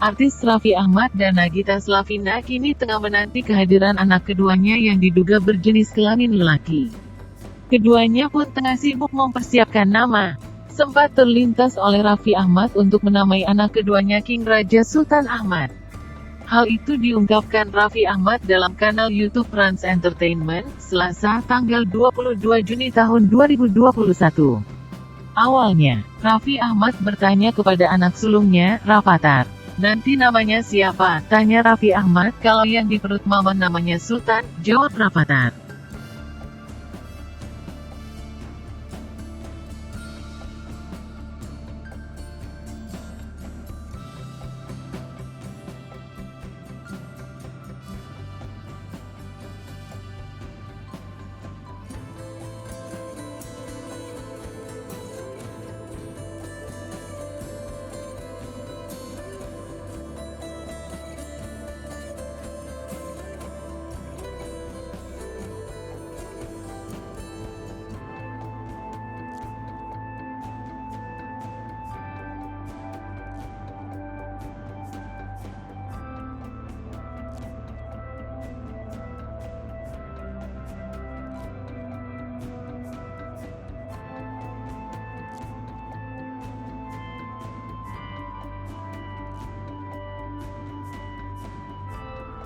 Artis Raffi Ahmad dan Nagita Slavina kini tengah menanti kehadiran anak keduanya yang diduga berjenis kelamin lelaki. Keduanya pun tengah sibuk mempersiapkan nama. Sempat terlintas oleh Raffi Ahmad untuk menamai anak keduanya King Raja Sultan Ahmad. Hal itu diungkapkan Raffi Ahmad dalam kanal YouTube Rans Entertainment, Selasa, tanggal 22 Juni tahun 2021. Awalnya, Raffi Ahmad bertanya kepada anak sulungnya, Rafathar. "Nanti namanya siapa?" tanya Raffi Ahmad. "Kalau yang di perut mama namanya Sultan," jawab Rafathar.